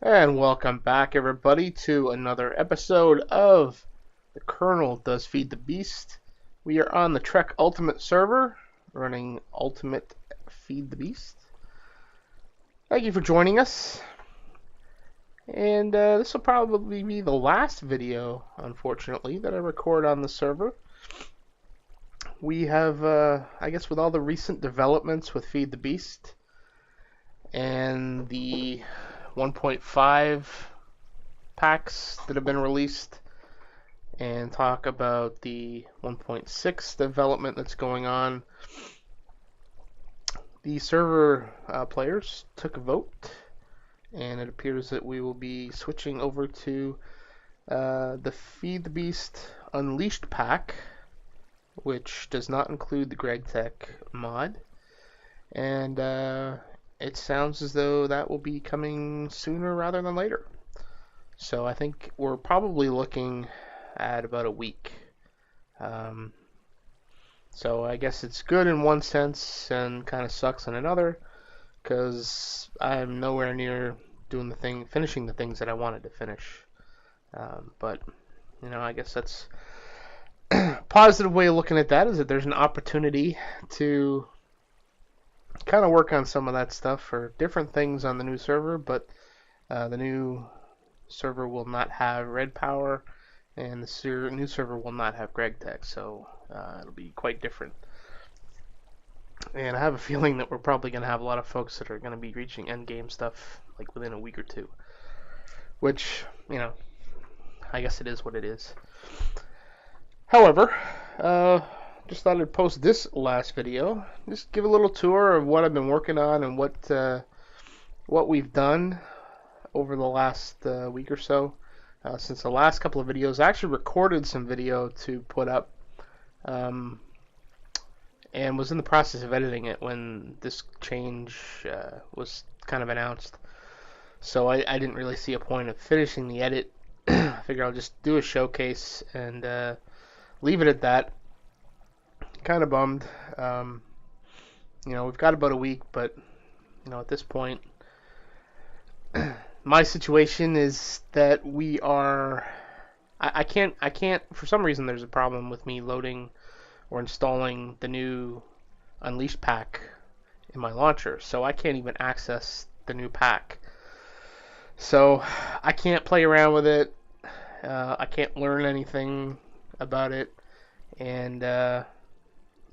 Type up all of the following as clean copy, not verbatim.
And welcome back, everybody, to another episode of the Kerrnel Does Feed the Beast. We are on the Trec Ultimate Server, running Ultimate Feed the Beast. Thank you for joining us. And this will probably be the last video, unfortunately, that I record on the server. We have, I guess with all the recent developments with Feed the Beast and the 1.5 packs that have been released, and talk about the 1.6 development that's going on. The server players took a vote, and it appears that we will be switching over to the Feed the Beast Unleashed pack, which does not include the GregTech mod, and it sounds as though that will be coming sooner rather than later. So I think we're probably looking at about a week. So I guess it's good in one sense and kind of sucks in another, because I'm nowhere near finishing the things that I wanted to finish. But you know, I guess that's a positive way of looking at that, is that there's an opportunity to kind of work on some of that stuff for different things on the new server, but the new server will not have red power, and the new server will not have GregTech, so it'll be quite different. And I have a feeling that we're probably going to have a lot of folks that are going to be reaching endgame stuff like within a week or two, which, you know, I guess it is what it is. However, just thought I'd post this last video, just give a little tour of what I've been working on and what we've done over the last week or so. Since the last couple of videos, I actually recorded some video to put up, and was in the process of editing it when this change was kind of announced. So I didn't really see a point of finishing the edit. I figure I'll just do a showcase and leave it at that. Kind of bummed. You know, we've got about a week, but you know, at this point, my situation is that we are. I can't. For some reason, there's a problem with me loading or installing the new Unleashed pack in my launcher, so I can't even access the new pack. So I can't play around with it. I can't learn anything about it, and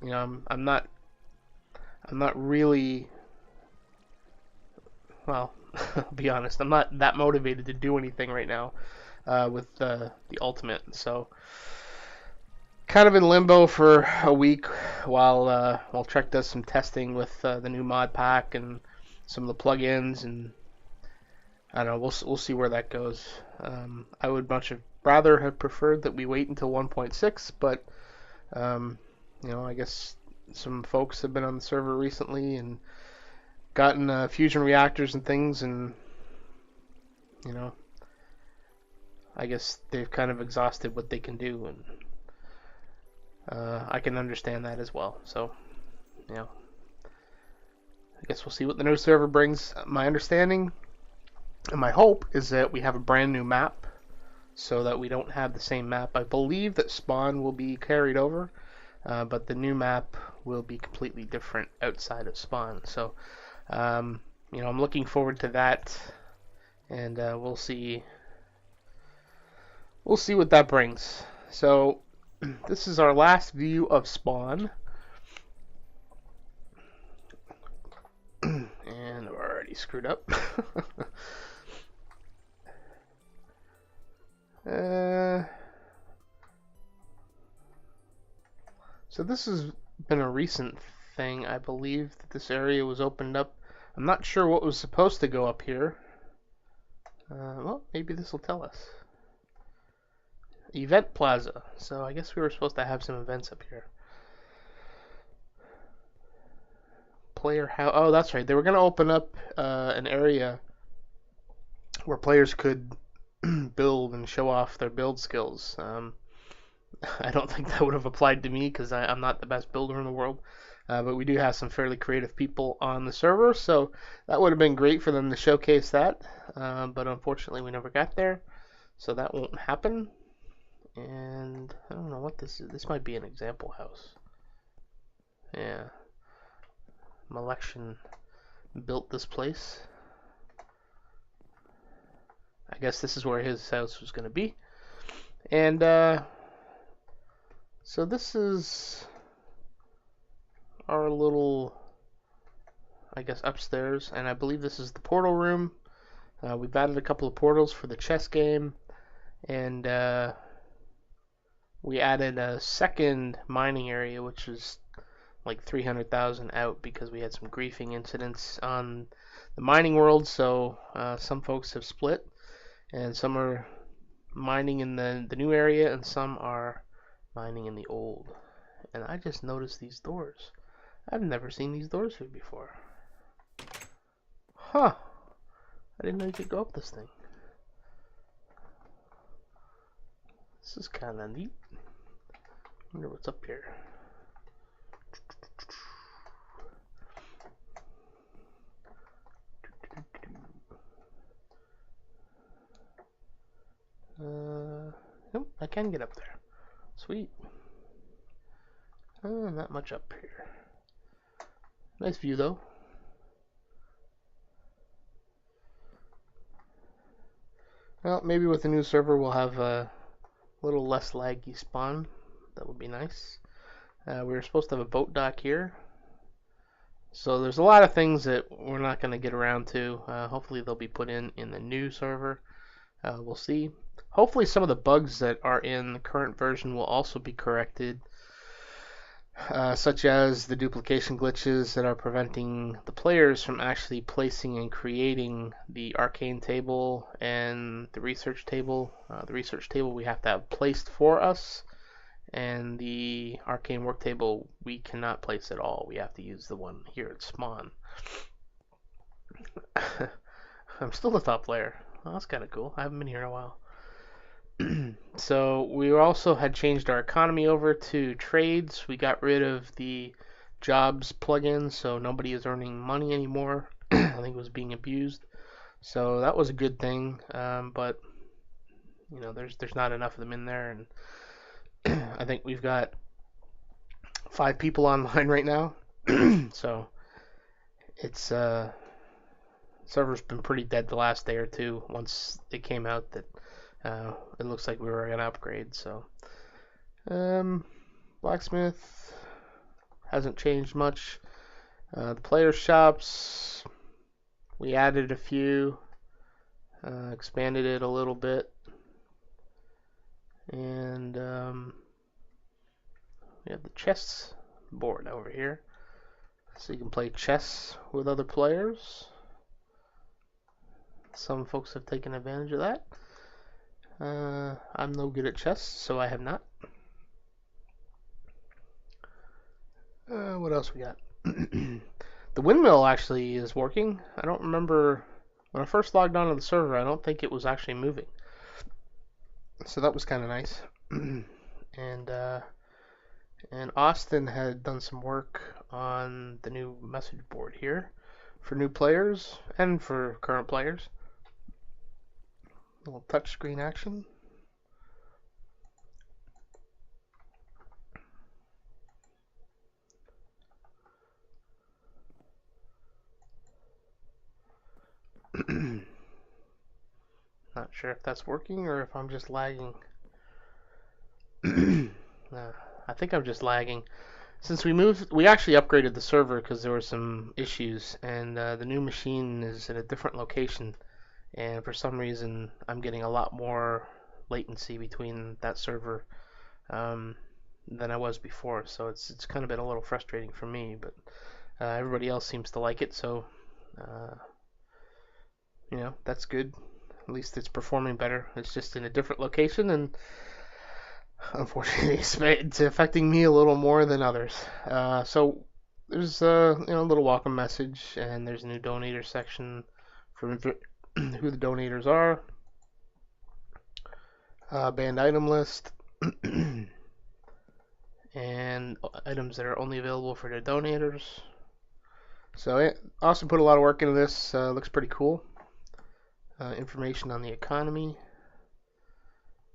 you know, I'm not really, well, I'll be honest, I'm not that motivated to do anything right now with the Ultimate. So kind of in limbo for a week while Trek does some testing with the new mod pack and some of the plugins, and I don't know, we'll see where that goes. I would rather have preferred that we wait until 1.6, but you know, I guess some folks have been on the server recently and gotten fusion reactors and things, and you know, I guess they've kind of exhausted what they can do, and I can understand that as well. So, you know, I guess we'll see what the new server brings. My understanding and my hope is that we have a brand new map, so that we don't have the same map. I believe that Spawn will be carried over, but the new map will be completely different outside of Spawn. So, you know, I'm looking forward to that, and we'll see what that brings. So, this is our last view of Spawn, and I've already screwed up. So this has been a recent thing. I believe that this area was opened up. I'm not sure what was supposed to go up here. Well, maybe this will tell us. Event Plaza. So I guess we were supposed to have some events up here. Player house. Oh, that's right. They were going to open up an area where players could build and show off their build skills. I don't think that would have applied to me, because I'm not the best builder in the world. but we do have some fairly creative people on the server, so that would have been great for them to showcase that. But unfortunately, we never got there, so that won't happen. And I don't know what this is. This might be an example house. Yeah. Malection built this place. I guess this is where his house was going to be. And so this is our little, I guess, upstairs. And I believe this is the portal room. We've added a couple of portals for the chess game. And we added a second mining area, which is like 300,000 out because we had some griefing incidents on the mining world. So some folks have split, and some are mining in the new area, and some are mining in the old. And I just noticed these doors. I've never seen these doors here before. Huh. I didn't know you could go up this thing. This is kind of neat. I wonder what's up here. Nope, I can get up there. Sweet. Not much up here. Nice view though. Well, maybe with the new server we'll have a little less laggy spawn. That would be nice. We were supposed to have a boat dock here. So there's a lot of things that we're not going to get around to. Hopefully they'll be put in the new server. We'll see. Hopefully some of the bugs that are in the current version will also be corrected, such as the duplication glitches that are preventing the players from actually placing and creating the arcane table and the research table. The research table we have to have placed for us, and the arcane work table we cannot place at all. We have to use the one here at spawn. I'm still the top player. Well, that's kind of cool. I haven't been here in a while. So we also had changed our economy over to trades. We got rid of the jobs plugin, so nobody is earning money anymore. I think it was being abused. So that was a good thing, but you know, there's not enough of them in there, and I think we've got 5 people online right now. So it's server's been pretty dead the last day or two once it came out that it looks like we were going to upgrade. So blacksmith hasn't changed much. The player shops, we added a few, expanded it a little bit, and we have the chess board over here, so you can play chess with other players. Some folks have taken advantage of that. I'm no good at chess, so I have not. What else we got? The windmill actually is working. I don't remember when I first logged onto the server. I don't think it was actually moving, so that was kind of nice. And Austin had done some work on the new message board here for new players and for current players. A little touchscreen action. Not sure if that's working or if I'm just lagging. I think I'm just lagging. Since we actually upgraded the server because there were some issues, and the new machine is in a different location, and for some reason I'm getting a lot more latency between that server than I was before. So it's kind of been a little frustrating for me, but everybody else seems to like it, so you know, that's good. At least it's performing better. It's just in a different location, and unfortunately it's affecting me a little more than others. So there's you know, a little welcome message, and there's a new donator section for who the donators are. Banned item list. and items that are only available for the donators. So it also put a lot of work into this. Looks pretty cool. Information on the economy.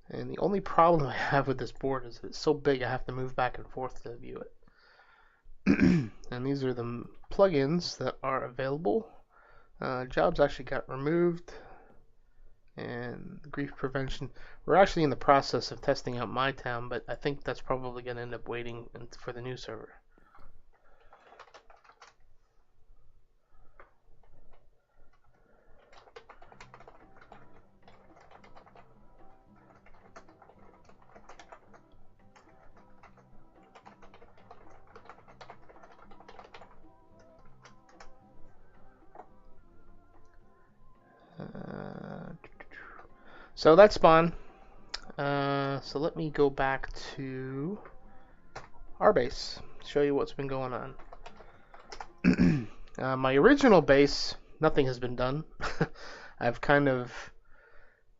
And the only problem I have with this board is that it's so big I have to move back and forth to view it. And these are the plugins that are available. Jobs actually got removed. And grief prevention. We're actually in the process of testing out my town, but I think that's probably going to end up waiting for the new server. So that's spawn. So let me go back to our base, show you what's been going on. My original base, nothing has been done. I've kind of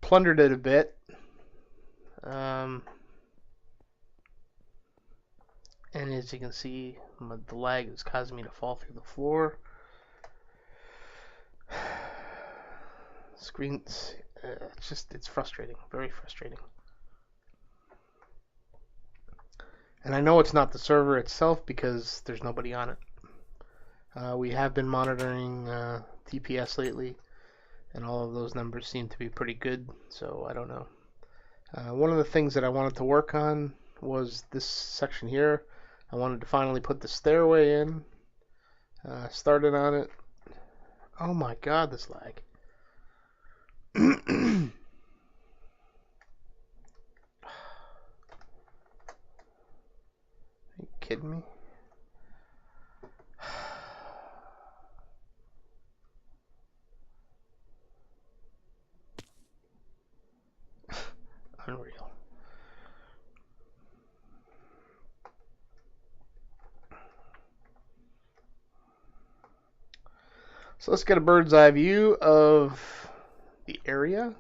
plundered it a bit. And as you can see, the lag is causing me to fall through the floor. Screens, it's frustrating, very frustrating. And I know it's not the server itself because there's nobody on it. We have been monitoring TPS lately, and all of those numbers seem to be pretty good, so I don't know. One of the things that I wanted to work on was this section here. I wanted to finally put the stairway in. Started on it. Oh my god, this lag. Are you kidding me? Unreal. So let's get a bird's eye view of the area.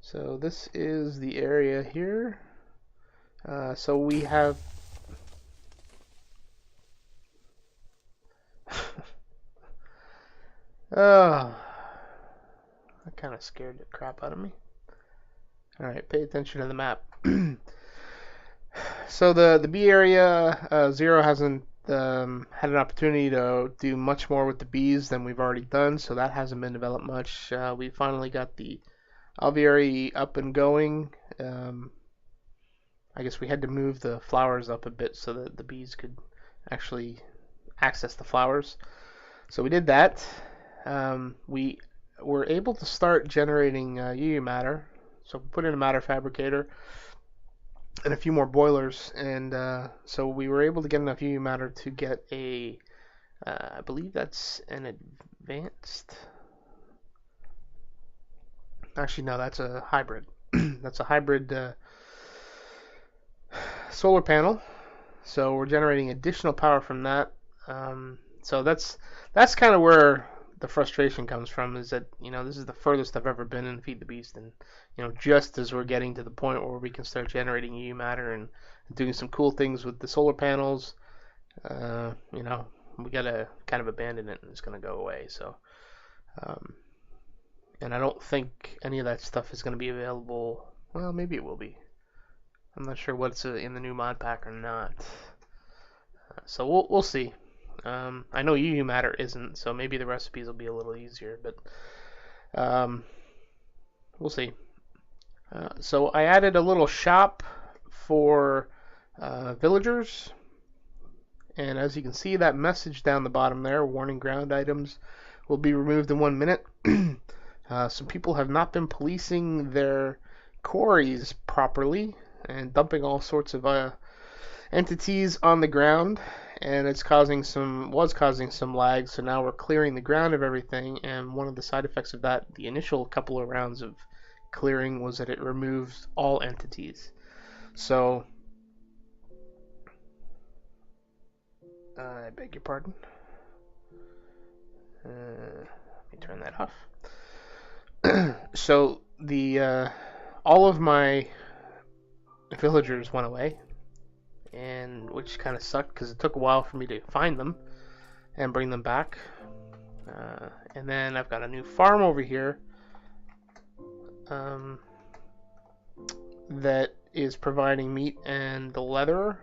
So this is the area here. So we have oh, that kind of scared the crap out of me. Alright, pay attention to the map. So the B area, Zero hasn't had an opportunity to do much more with the bees than we've already done, so that hasn't been developed much. We finally got the aviary up and going. I guess we had to move the flowers up a bit so that the bees could actually access the flowers. So we did that. We were able to start generating UU matter. So we put in a matter fabricator and a few more boilers, and so we were able to get enough UU matter to get a, I believe that's an advanced. Actually, no, that's a hybrid. That's a hybrid solar panel. So we're generating additional power from that. So that's kind of where the frustration comes from, is that, you know, this is the furthest I've ever been in Feed the Beast, and, you know, just as we're getting to the point where we can start generating UU matter and doing some cool things with the solar panels, you know, we gotta kind of abandon it and it's gonna go away. So, and I don't think any of that stuff is gonna be available. Well, maybe it will be. I'm not sure what's in the new mod pack or not. So we'll see. I know UU matter isn't, so maybe the recipes will be a little easier, but we'll see. So I added a little shop for villagers, and as you can see, that message down the bottom there, warning ground items, will be removed in 1 minute. Some people have not been policing their quarries properly and dumping all sorts of entities on the ground, and was causing some lag. So now we're clearing the ground of everything, and one of the side effects of that, the initial couple of rounds of clearing, was that it removes all entities. So I beg your pardon. Let me turn that off. So the all of my villagers went away, and which kind of sucked because it took a while for me to find them and bring them back. And then I've got a new farm over here that is providing meat and the leather.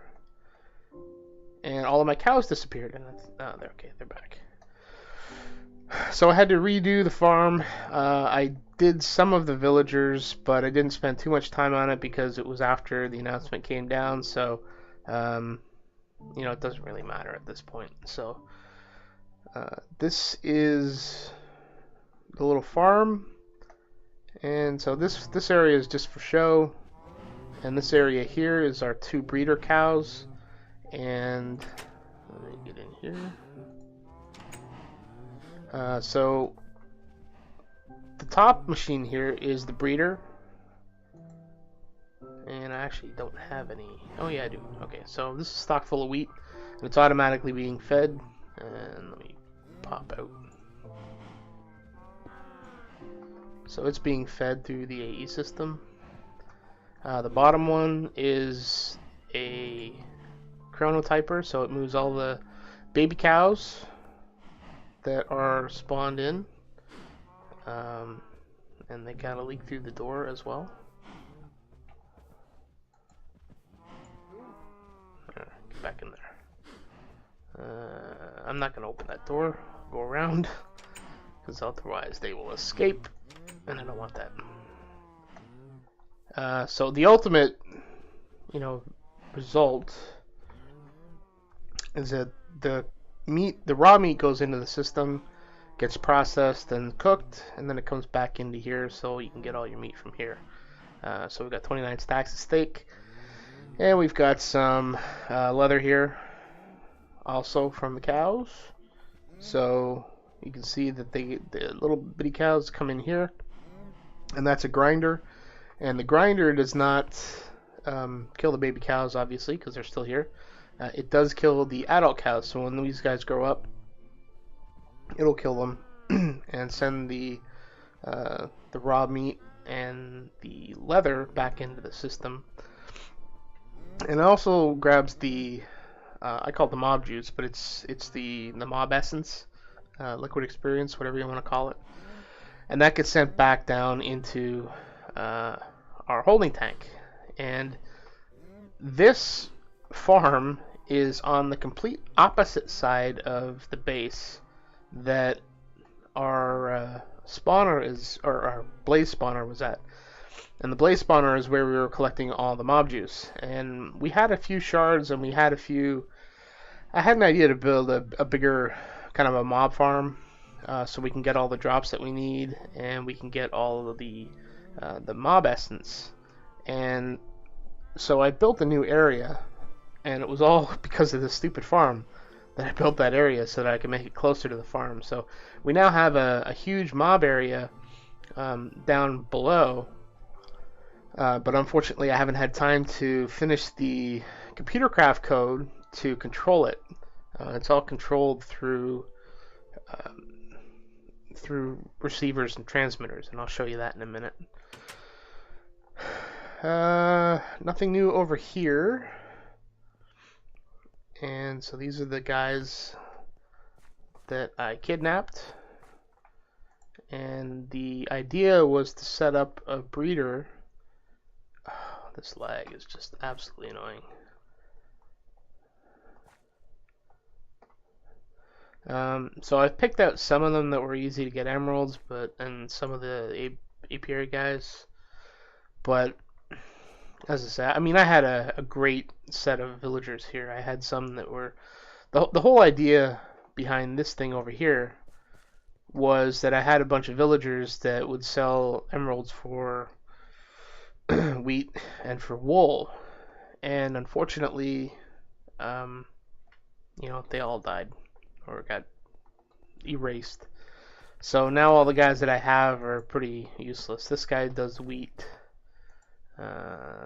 And all of my cows disappeared, and they're okay. They're back. So I had to redo the farm. I did some of the villagers, but I didn't spend too much time on it because it was after the announcement came down. So, it doesn't really matter at this point. So, this is the little farm, and so this area is just for show, and this area here is our 2 breeder cows. And let me get in here. So the top machine here is the breeder, and I actually don't have any. Oh yeah, I do. Okay, so this is stock full of wheat, and it's automatically being fed. And let me pop out. So it's being fed through the AE system. The bottom one is a chronotyper, so it moves all the baby cows that are spawned in, and they gotta leak through the door as well. Get back in there. I'm not gonna open that door, go around, because otherwise they will escape, and I don't want that. So the ultimate, result is that the raw meat goes into the system, gets processed and cooked, and then it comes back into here, so you can get all your meat from here. So we've got 29 stacks of steak, and we've got some leather here, also from the cows. So you can see that the little bitty cows come in here, and that's a grinder. And the grinder does not kill the baby cows, obviously, because they're still here. It does kill the adult cows, so when these guys grow up, it'll kill them and send the raw meat and the leather back into the system. And it also grabs the I call it the mob juice, but it's the mob essence, liquid experience, whatever you want to call it, and that gets sent back down into our holding tank. And this farm is on the complete opposite side of the base that our spawner is, or our blaze spawner was at. And the blaze spawner is where we were collecting all the mob juice. And we had a few shards, and I had an idea to build a bigger kind of a mob farm, so we can get all the drops that we need, and we can get all of the mob essence. And so I built a new area, and it was all because of this stupid farm that I built that area so that I could make it closer to the farm. So we now have a huge mob area down below, but unfortunately I haven't had time to finish the computer craft code to control it. It's all controlled through receivers and transmitters, and I'll show you that in a minute. Nothing new over here. And so these are the guys that I kidnapped. And the idea was to set up a breeder. Oh, this lag is just absolutely annoying. So I've picked out some of them that were easy to get emeralds, and some of the apiary guys. But as I said, I had a great set of villagers here. I had some that were the whole idea behind this thing over here was that I had a bunch of villagers that would sell emeralds for wheat and for wool, and unfortunately, they all died or got erased. So now all the guys that I have are pretty useless. This guy does wheat.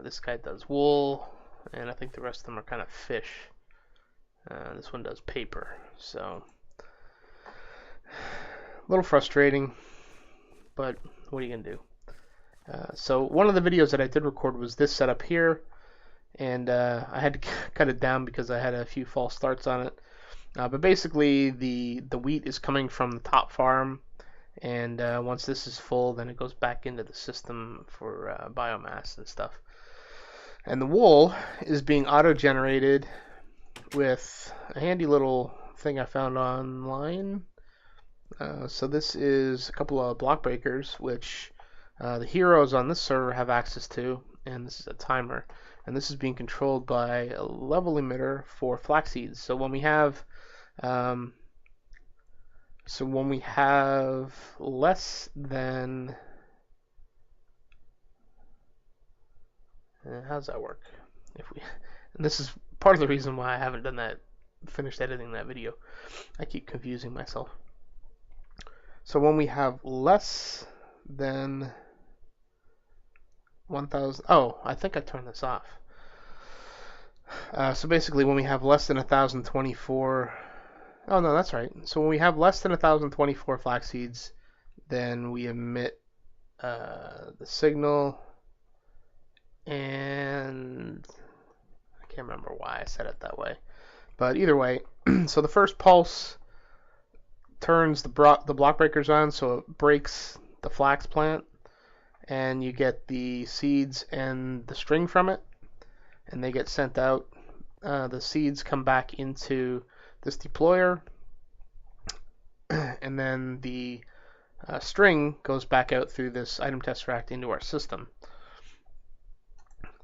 This guy does wool, and I think the rest of them are kind of fish. This one does paper, so a little frustrating, but what are you gonna do? So one of the videos that I did record was this setup here. and I had to cut it down because I had a few false starts on it. But basically, the wheat is coming from the top farm, and once this is full, then it goes back into the system for biomass and stuff. And the wool is being auto-generated with a handy little thing I found online. So this is a couple of Blockbreakers, which the heroes on this server have access to, and this is a timer. And this is being controlled by a level emitter for flax seeds. So when we have less than how does that work? And this is part of the reason why I haven't finished editing that video. I keep confusing myself. So when we have less than 1,000, I think I turned this off. So basically, when we have less than 1,024, oh no, that's right. So when we have less than 1,024 flax seeds, then we emit the signal, and I can't remember why I said it that way. But either way, so the first pulse turns the Blockbreakers on, so it breaks the flax plant, and you get the seeds and the string from it, and they get sent out. The seeds come back into this deployer, and then the string goes back out through this item tesseract into our system.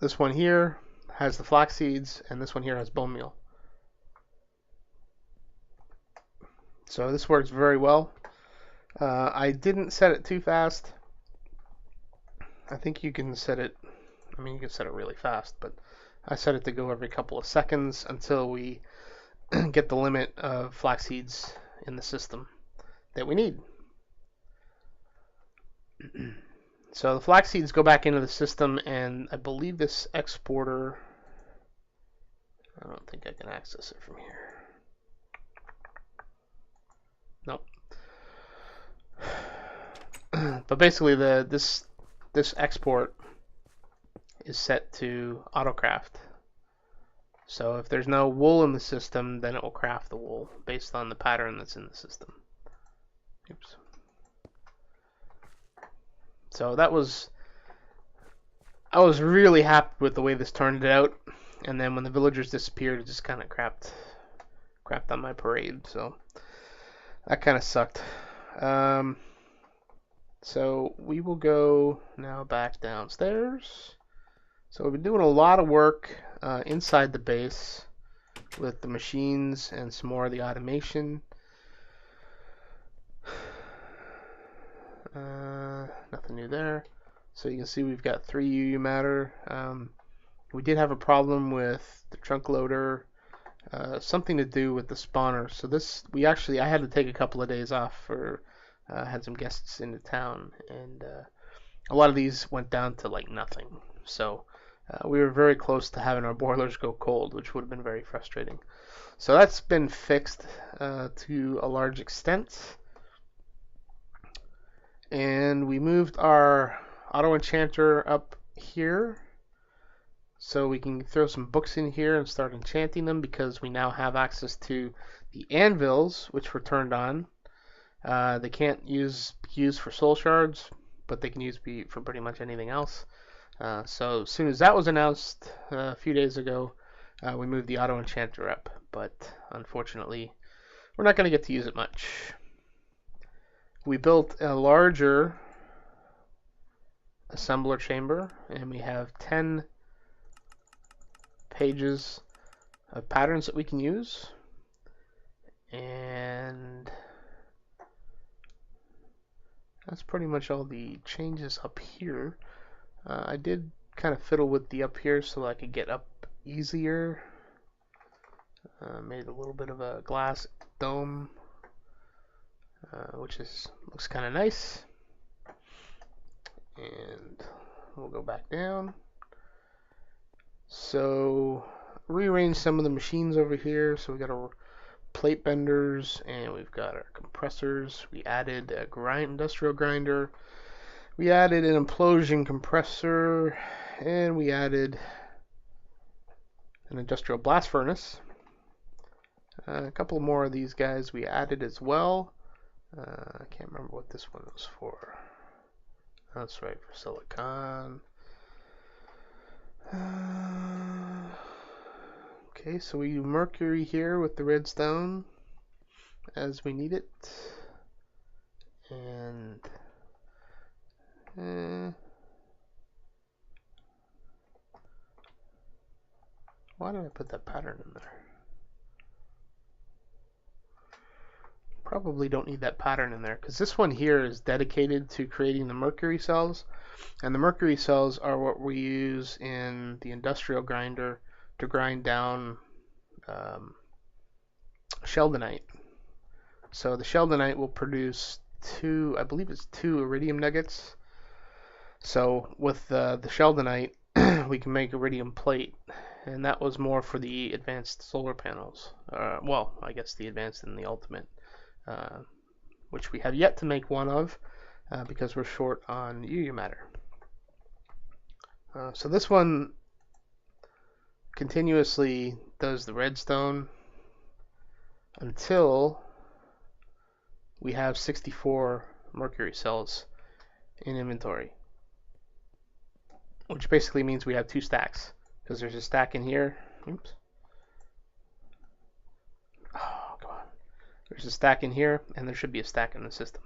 This one here has the flax seeds, and this one here has bone meal. So this works very well. I didn't set it too fast. I think you can set it, you can set it really fast, but I set it to go every couple of seconds until we get the limit of flax seeds in the system that we need. So the flax seeds go back into the system, and I believe this exporter, I don't think I can access it from here. Nope. But basically this export is set to autocraft. So if there's no wool in the system, then it will craft the wool based on the pattern that's in the system. Oops. So I was really happy with the way this turned out, and then when the villagers disappeared, it just kind of crapped on my parade, so that kind of sucked. So we will go now back downstairs. So we've been doing a lot of work inside the base with the machines and some more of the automation. Nothing new there. So you can see we've got 3 UU matter. We did have a problem with the trunk loader, something to do with the spawner. So I had to take a couple of days off for had some guests into town, and a lot of these went down to like nothing. So we were very close to having our boilers go cold, which would have been very frustrating. So that's been fixed to a large extent. And we moved our auto enchanter up here so we can throw some books in here and start enchanting them, because we now have access to the anvils, which were turned on. They can't be used for soul shards, but they can be for pretty much anything else. So as soon as that was announced a few days ago, we moved the auto enchanter up, but unfortunately we're not going to get to use it much. We built a larger assembler chamber, and we have 10 pages of patterns that we can use, and that's pretty much all the changes up here. I did kind of fiddle with the up here so I could get up easier. Made a little bit of a glass dome, which looks kind of nice. And we'll go back down. So rearrange some of the machines over here. So we got our plate benders, and we've got our compressors. We added a industrial grinder. We added an implosion compressor, and we added an industrial blast furnace. A couple more of these guys we added as well. I can't remember what this one was for. That's right, for silicon. Okay, so we do mercury here with the redstone as we need it. And why did I put that pattern in there? Probably don't need that pattern in there because this one here is dedicated to creating the mercury cells, and the mercury cells are what we use in the industrial grinder to grind down sheldonite. So the sheldonite will produce I believe it's 2 iridium nuggets. So with the sheldonite we can make iridium plate, and that was more for the advanced solar panels. Well, I guess the advanced and the ultimate, which we have yet to make one of because we're short on UU matter. So this one continuously does the redstone until we have 64 mercury cells in inventory, which basically means we have 2 stacks, because there's a stack in here. Oops. Oh, come on. There's a stack in here, and there should be a stack in the system.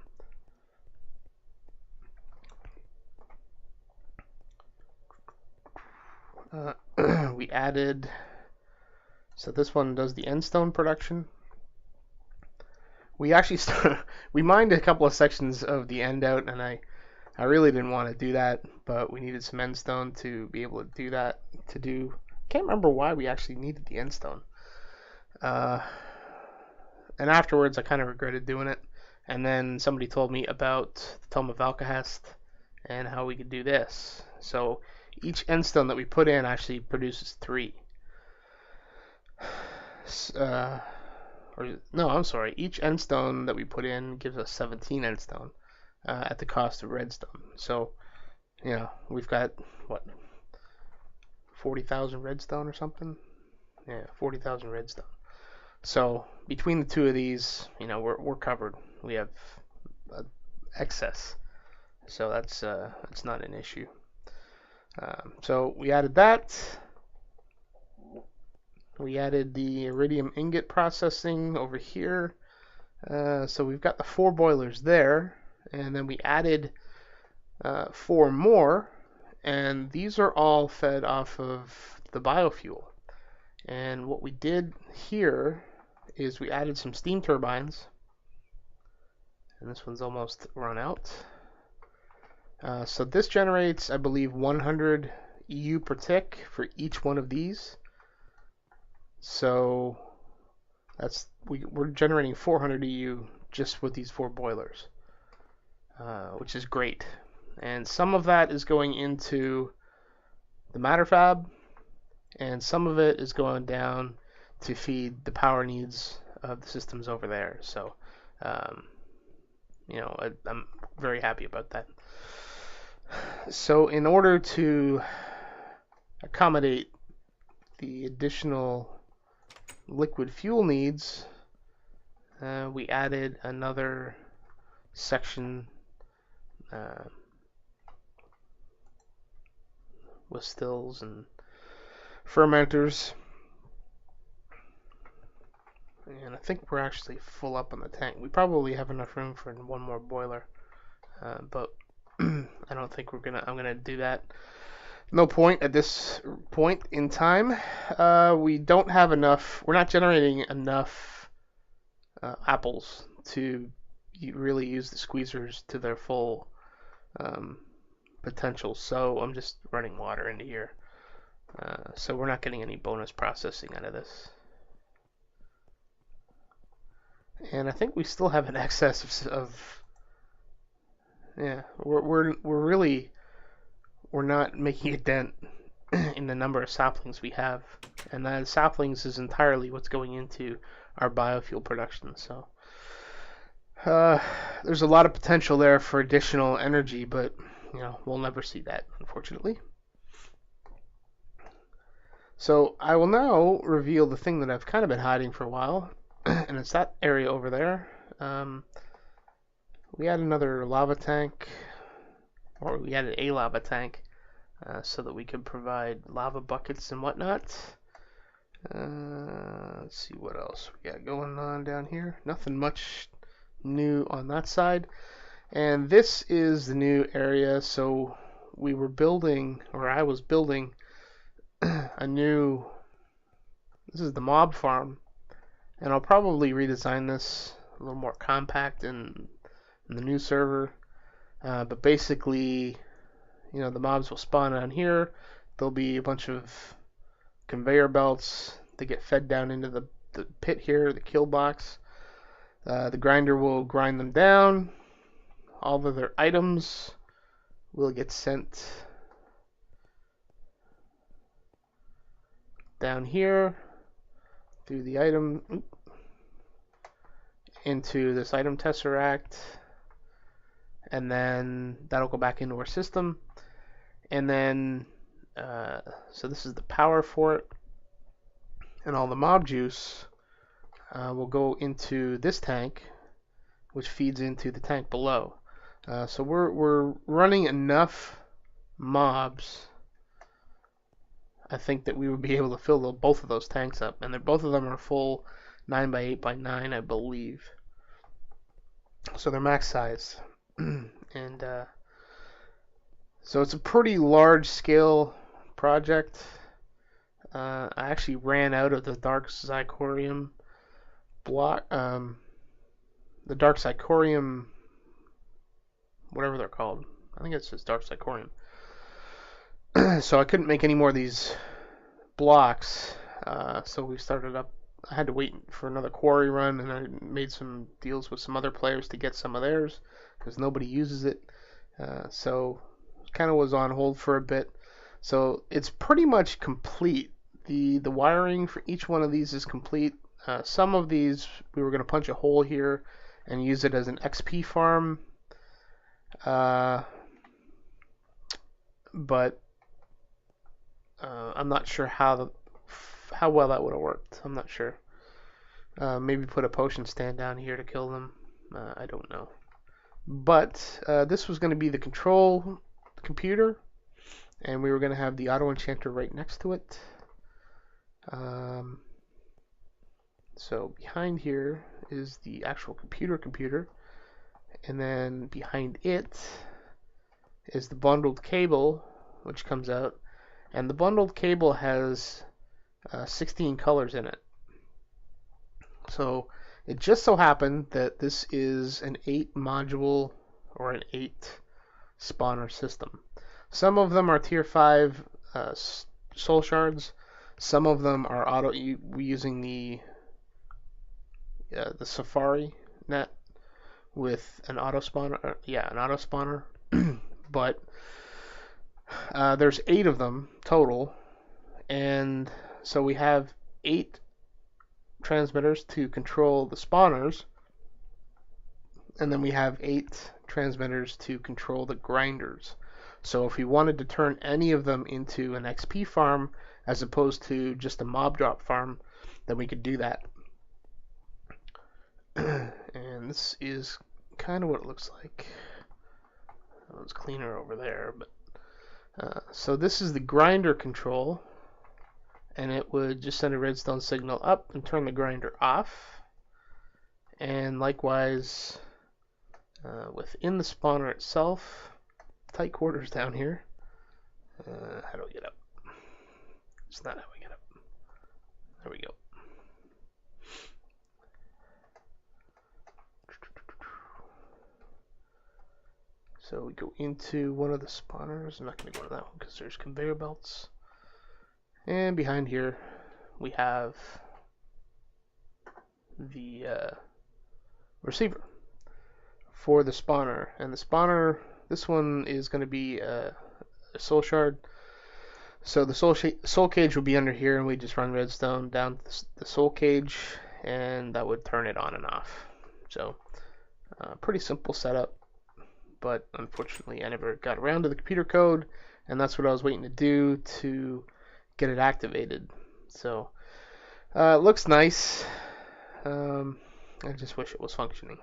We added, so this one does the end stone production. We actually we mined a couple of sections of the end out, and I really didn't want to do that, but we needed some end stone to be able to do that. Can't remember why we actually needed the end stone. And afterwards, I kind of regretted doing it. And then somebody told me about the Tome of Alcahest and how we could do this. So each end stone that we put in actually produces 3. Each end stone that we put in gives us 17 end stone at the cost of redstone. So, you know, we've got, what, 40,000 redstone or something? Yeah, 40,000 redstone. So between the 2 of these, you know, we're covered. We have excess. So that's not an issue. So we added that. We added the iridium ingot processing over here. So we've got the 4 boilers there, and then we added 4 more, and these are all fed off of the biofuel. And what we did here is we added some steam turbines, and this one's almost run out. So this generates, I believe, 100 EU per tick for each one of these. So we're generating 400 EU just with these 4 boilers, which is great. And some of that is going into the matter fab, and some of it is going down to feed the power needs of the systems over there. So, you know, I'm very happy about that. So in order to accommodate the additional liquid fuel needs, we added another section with stills and fermenters, and I think we're actually full up on the tank. We probably have enough room for 1 more boiler, but I don't think I'm gonna do that. No point at this point in time. We don't have enough. We're not generating enough apples to really use the squeezers to their full potential. So I'm just running water into here. So we're not getting any bonus processing out of this. And I think we still have an excess of yeah. We're not making a dent in the number of saplings we have, and that saplings is entirely what's going into our biofuel production. So there's a lot of potential there for additional energy, but you know, we'll never see that, unfortunately. So I will now reveal the thing that I've kind of been hiding for a while, and it's that area over there. We had another lava tank, or we added a lava tank, so that we could provide lava buckets and whatnot. Let's see what else we got going on down here. Nothing much new on that side. And this is the new area. So we were building, or I was building, a new. This is the mob farm, and I'll probably redesign this a little more compact in the new server. But basically, the mobs will spawn on here. There'll be a bunch of conveyor belts that get fed down into the pit here, the kill box. The grinder will grind them down. All of their items will get sent down here through the item into this item tesseract, and then that'll go back into our system. And then so this is the power for it, and all the mob juice will go into this tank, which feeds into the tank below. So we're running enough mobs, I think, that we would be able to fill both of those tanks up, and both of them are full 9x8x9, I believe. So they're max size, and so it's a pretty large scale project. I actually ran out of the dark zirconium block, the dark zirconium, whatever they're called. I think it's just dark zirconium. So I couldn't make any more of these blocks. So we started up. I had to wait for another quarry run, and I made some deals with some other players to get some of theirs because nobody uses it. So it kind of was on hold for a bit. So it's pretty much complete. The wiring for each one of these is complete. Some of these we were going to punch a hole here and use it as an XP farm. But I'm not sure how well that would have worked. I'm not sure. Maybe put a potion stand down here to kill them. I don't know. But this was going to be the control computer, and we were going to have the auto enchanter right next to it. So behind here is the actual computer, and then behind it is the bundled cable, which comes out, and the bundled cable has 16 colors in it. So it just so happened that this is an 8 module or an 8 spawner system. Some of them are tier 5 soul shards. Some of them are using the Safari net with an auto spawner. An auto spawner. But there's 8 of them total, and so we have 8 transmitters to control the spawners, and then we have 8 transmitters to control the grinders. So if we wanted to turn any of them into an XP farm as opposed to just a mob drop farm, then we could do that. And this is kind of what it looks like. It was cleaner over there, but so this is the grinder control, and it would just send a redstone signal up and turn the grinder off. And likewise, within the spawner itself, tight quarters down here. How do we get up? It's not how we get up. There we go. So we go into one of the spawners. I'm not going to go to that one because there's conveyor belts. And behind here we have the receiver for the spawner. And the spawner, this one is going to be a soul shard. So the soul cage will be under here, and we just run redstone down the soul cage, and that would turn it on and off. So pretty simple setup. But unfortunately I never got around to the computer code, and that's what I was waiting to do to get it activated. So it looks nice. I just wish it was functioning.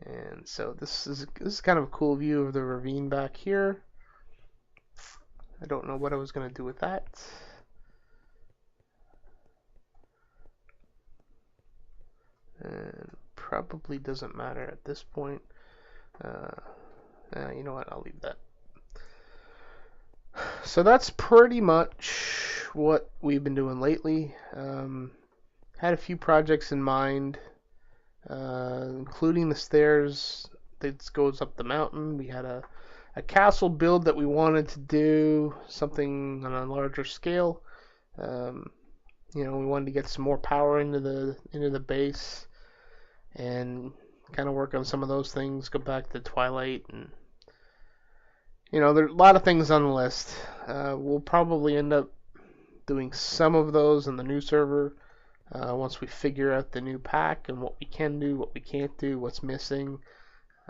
And so this is kind of a cool view of the ravine back here. I don't know what I was going to do with that. And probably doesn't matter at this point. You know what? I'll leave that. So that's pretty much what we've been doing lately. Had a few projects in mind, including the stairs that goes up the mountain. We had a castle build that we wanted to do, something on a larger scale. We wanted to get some more power into the base and kind of work on some of those things. Go back to Twilight, and there's a lot of things on the list. We'll probably end up doing some of those in the new server once we figure out the new pack and what we can do, what we can't do, what's missing.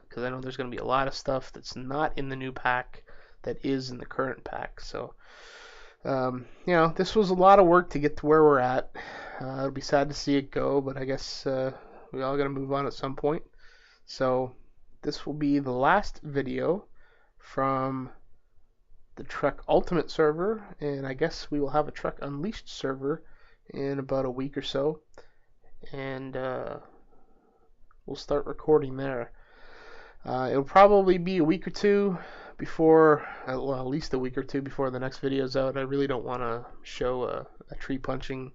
Because I know there's going to be a lot of stuff that's not in the new pack that is in the current pack. So, this was a lot of work to get to where we're at. It'll be sad to see it go, but I guess we all got to move on at some point. So, this will be the last video from the Trec Ultimate Server, and I guess we will have a Trec Unleashed server in about a week or so, and we'll start recording there. It'll probably be a week or two before, well, at least a week or two before the next video's out. I really don't want to show a tree punching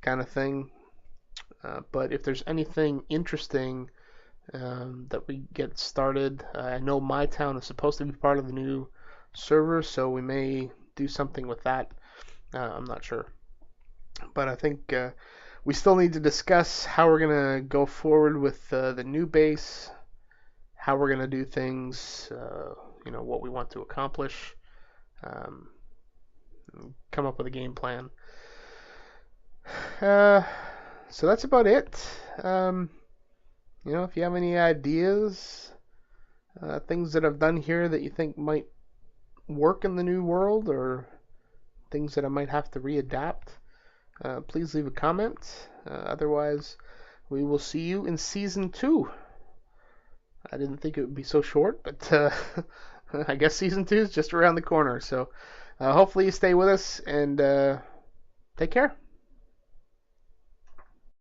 kind of thing, but if there's anything interesting that we get started, I know my town is supposed to be part of the new server, so we may do something with that. I'm not sure, but I think we still need to discuss how we're gonna go forward with the new base, how we're gonna do things, what we want to accomplish, come up with a game plan. So that's about it. If you have any ideas, things that I've done here that you think might work in the new world, or things that I might have to readapt, please leave a comment. Otherwise, we will see you in Season 2. I didn't think it would be so short, but I guess Season 2 is just around the corner. So hopefully you stay with us, and take care.